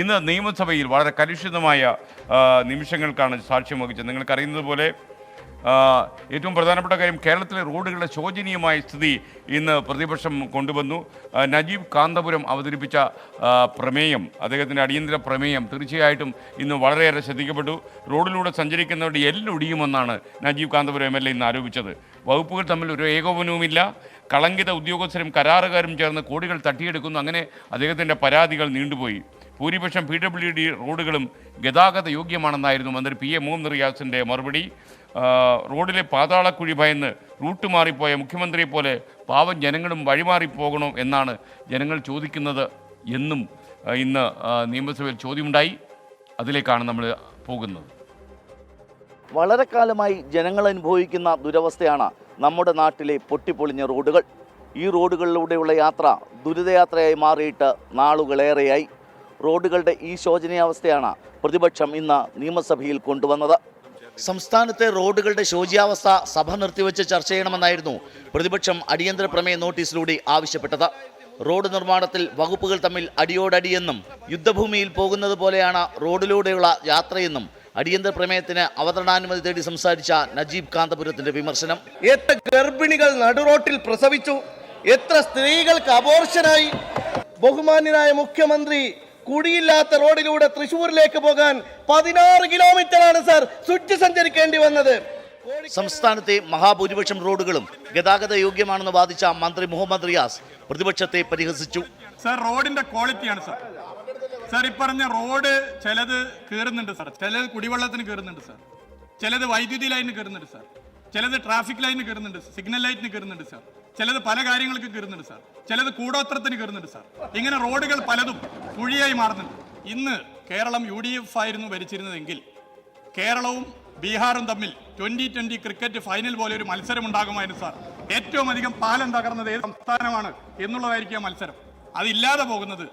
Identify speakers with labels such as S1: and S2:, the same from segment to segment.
S1: ഇന്ന് നിയമസഭയിൽ വളരെ കലുഷിതമായ നിമിഷങ്ങൾക്കാണ് സാക്ഷ്യം വഹിച്ചത്. നിങ്ങൾക്കറിയുന്നത് പോലെ ഏറ്റവും പ്രധാനപ്പെട്ട കാര്യം കേരളത്തിലെ റോഡുകളുടെ ശോചനീയമായ സ്ഥിതി ഇന്ന് പ്രതിപക്ഷം കൊണ്ടുവന്നു. നജീബ് കാന്തപുരം അവതരിപ്പിച്ച പ്രമേയം, അദ്ദേഹത്തിൻ്റെ അടിയന്തര പ്രമേയം തീർച്ചയായിട്ടും ഇന്ന് വളരെയേറെ ശ്രദ്ധിക്കപ്പെട്ടു. റോഡിലൂടെ സഞ്ചരിക്കുന്നവരുടെ എല്ലൊടിയുമെന്നാണ് നജീബ് കാന്തപുരം MLA ഇന്ന് ആരോപിച്ചത്. വകുപ്പുകൾ തമ്മിൽ ഒരു ഏകോപനവുമില്ല, കളങ്കിത ഉദ്യോഗസ്ഥരും കരാറുകാരും ചേർന്ന് കോടികൾ തട്ടിയെടുക്കുന്നു. അങ്ങനെ അദ്ദേഹത്തിൻ്റെ പരാതികൾ നീണ്ടുപോയി. ഭൂരിപക്ഷം PWD റോഡുകളും ഗതാഗത യോഗ്യമാണെന്നായിരുന്നു മന്ത്രി PA മുഹമ്മദ് റിയാസിൻ്റെ മറുപടി. റോഡിലെ പാതാളക്കുഴി ഭയന്ന് റൂട്ട് മാറിപ്പോയ മുഖ്യമന്ത്രിയെ പോലെ പാവം ജനങ്ങളും വഴിമാറിപ്പോകണോ എന്നാണ് ജനങ്ങൾ ചോദിക്കുന്നത് എന്നും ഇന്ന് നിയമസഭയിൽ ചോദ്യമുണ്ടായി. അതിലേക്കാണ് നമ്മൾ പോകുന്നത്.
S2: വളരെ കാലമായി ജനങ്ങൾ അനുഭവിക്കുന്ന ദുരവസ്ഥയാണ് നമ്മുടെ നാട്ടിലെ പൊട്ടിപ്പൊളിഞ്ഞ റോഡുകൾ. ഈ റോഡുകളിലൂടെയുള്ള യാത്ര ദുരിതയാത്രയായി മാറിയിട്ട് നാളുകളേറെയായി. റോഡുകളുടെ ഈ ശോചനീയാവസ്ഥയാണ് പ്രതിപക്ഷം ഇന്ന് നിയമസഭയിൽ കൊണ്ടുവന്നത്. സംസ്ഥാനത്തെ റോഡുകളുടെ ശോച്യാവസ്ഥ സഭ നിർത്തിവെച്ച് ചർച്ച ചെയ്യണമെന്നായിരുന്നു പ്രതിപക്ഷം അടിയന്തര പ്രമേയ നോട്ടീസിലൂടെ ആവശ്യപ്പെട്ടത്. റോഡ് നിർമ്മാണത്തിൽ വകുപ്പുകൾ തമ്മിൽ അടിയോടടിയെന്നും യുദ്ധഭൂമിയിൽ പോകുന്നത് പോലെയാണ് റോഡിലൂടെയുള്ള യാത്രയെന്നും അടിയന്തര പ്രമേയത്തിന് അവതരണാനുമതി തേടി സംസാരിച്ച നജീബ് കാന്തപുരത്തിന്റെ വിമർശനം.
S3: എത്ര ഗർഭിണികൾ നടുറോട്ടിൽ പ്രസവിച്ചു, എത്ര സ്ത്രീകൾക്ക് അബോർഷനായി. ബഹുമാന്യനായ മുഖ്യമന്ത്രി കുടിയില്ലാത്ത റോഡിലൂടെ തൃശ്ശൂരിലേക്ക് പോകാൻ 16 കിലോമീറ്ററാണ് സാർ ചുറ്റി സഞ്ചരിക്കേണ്ടി വന്നത്.
S2: സംസ്ഥാനത്തെ മഹാഭൂരിപക്ഷം റോഡുകളും ഗതാഗത യോഗ്യമാണെന്ന് വാദിച്ച മന്ത്രി മുഹമ്മദ് റിയാസ് പ്രതിപക്ഷത്തെ പരിഹസിച്ചു.
S4: സാർ, റോഡിന്റെ ക്വാളിറ്റിയാണ് സാർ. സാർ, ഈ പറഞ്ഞ റോഡ് ചിലത് കയറുന്നുണ്ട് സാർ, ചിലത് കുടിവെള്ളത്തിന് കയറുന്നുണ്ട് സാർ, ചിലത് വൈദ്യുതി ലൈനിന് കയറുന്നുണ്ട് സാർ, ചിലത് ട്രാഫിക് ലൈനിന് കയറുന്നുണ്ട്, സിഗ്നൽ ലൈറ്റിന് കയറുന്നുണ്ട് സാർ, ചിലത് പല കാര്യങ്ങൾക്ക് കയറുന്നുണ്ട് സാർ, ചിലത് കൂടോത്രത്തിന് കയറുന്നുണ്ട് സാർ. ഇങ്ങനെ റോഡുകൾ പലതും കുഴിയായി മാറുന്നുണ്ട്. ഇന്ന് കേരളം UDF ആയിരുന്നു ഭരിച്ചിരുന്നതെങ്കിൽ കേരളവും ബീഹാറും തമ്മിൽ 2020 ക്രിക്കറ്റ് ഫൈനൽ പോലെ ഒരു മത്സരം ഉണ്ടാകുമായിരുന്നു സാർ. ഏറ്റവും അധികം പാലം തകർന്നത് ഏത് സംസ്ഥാനമാണ് എന്നുള്ളതായിരിക്കും മത്സരം. അതില്ലാതെ പോകുന്നത്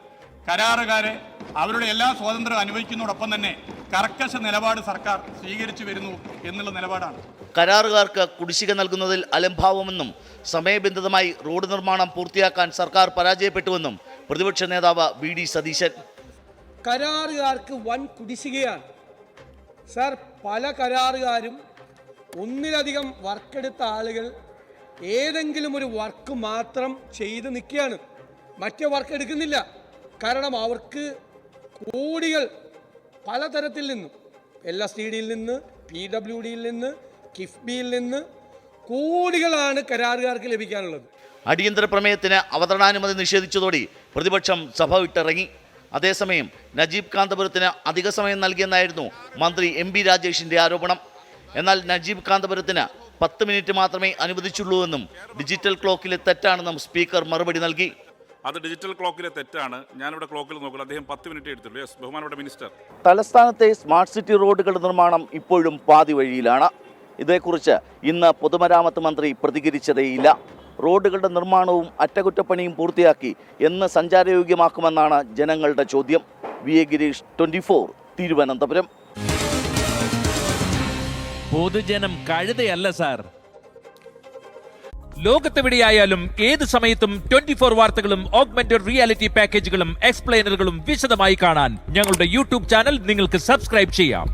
S4: കരാറുകാരെ അവരുടെ എല്ലാ സ്വാതന്ത്ര്യം അനുഭവിക്കുന്നതോടൊപ്പം തന്നെ കർക്കശ നിലപാട് സർക്കാർ സ്വീകരിച്ചു വരുന്നു എന്നുള്ള നിലപാടാണ്.
S2: കരാറുകാർക്ക് കുടിശ്ശിക നൽകുന്നതിൽ അലംഭാവമെന്നും സമയബന്ധിതമായി റോഡ് നിർമ്മാണം പൂർത്തിയാക്കാൻ സർക്കാർ പരാജയപ്പെട്ടുവെന്നും പ്രതിപക്ഷ നേതാവ് VD സതീശൻ.
S5: കരാറുകാർക്ക് വൻ കുടിശ്ശികയാണ് സാർ. പല കരാറുകാരും ഒന്നിലധികം വർക്കെടുത്ത ആളുകൾ ഏതെങ്കിലും ഒരു വർക്ക് മാത്രം ചെയ്ത് നിൽക്കുകയാണ്, മറ്റേ വർക്ക് എടുക്കുന്നില്ല. കാരണം അവർക്ക് കോടികൾ പലതരത്തിൽ നിന്നും LSTDയിൽ നിന്ന്, PWDയിൽ നിന്ന്, കിഫ്ബിയിൽ നിന്ന് കോടികളാണ് കരാറുകാർക്ക് ലഭിക്കാനുള്ളത്.
S2: അടിയന്തര പ്രമേയത്തിന് അവതരണാനുമതി നിഷേധിച്ചതോടെ പ്രതിപക്ഷം സഭ വിട്ടിറങ്ങി. അതേസമയം നജീബ് കാന്തപുരത്തിന് അധിക സമയം നൽകിയെന്നായിരുന്നു മന്ത്രി MB രാജേഷിന്റെ ആരോപണം. എന്നാൽ നജീബ് കാന്തപുരത്തിന് 10 മിനിറ്റ് മാത്രമേ അനുവദിച്ചുള്ളൂ എന്നും ഡിജിറ്റൽ ക്ലോക്കിലെ തെറ്റാണെന്നും സ്പീക്കർ മറുപടി നൽകി.
S6: അത് ഡിജിറ്റൽ ക്ലോക്കിലെ തെറ്റാണ്. ഞാനിവിടെ ക്ലോക്കിൽ നോക്കുള്ളൂ. അദ്ദേഹം 10 മിനിറ്റ് എടുത്തുള്ളൂ. യെസ്, ബഹുമാനപ്പെട്ട മിനിസ്റ്റർ.
S2: തലസ്ഥാനത്തെ സ്മാർട്ട് സിറ്റി റോഡുകളുടെ നിർമ്മാണം ഇപ്പോഴും പാതി വഴിയിലാണ്. ഇതേക്കുറിച്ച് ഇന്ന് പൊതുമരാമത്ത് മന്ത്രി പ്രതികരിച്ചതേയില്ല. റോഡുകളുടെ നിർമ്മാണവും അറ്റകുറ്റപ്പണിയും പൂർത്തിയാക്കി എന്ന് സഞ്ചാരയോഗ്യമാക്കുമെന്നാണ് ജനങ്ങളുടെ ചോദ്യം. VA ഗിരീഷ്, 24, തിരുവനന്തപുരം.
S7: പൊതുജനം കഴുതയല്ല സാർ. ലോകത്തെവിടെയായാലും ഏത് സമയത്തും 24 വാർത്തകളും ഓഗ്മെന്റഡ് റിയാലിറ്റി പാക്കേജുകളും എക്സ്പ്ലെയിനറുകളും വിശദമായി കാണാൻ ഞങ്ങളുടെ YouTube ചാനൽ നിങ്ങൾക്ക് സബ്സ്ക്രൈബ് ചെയ്യാം.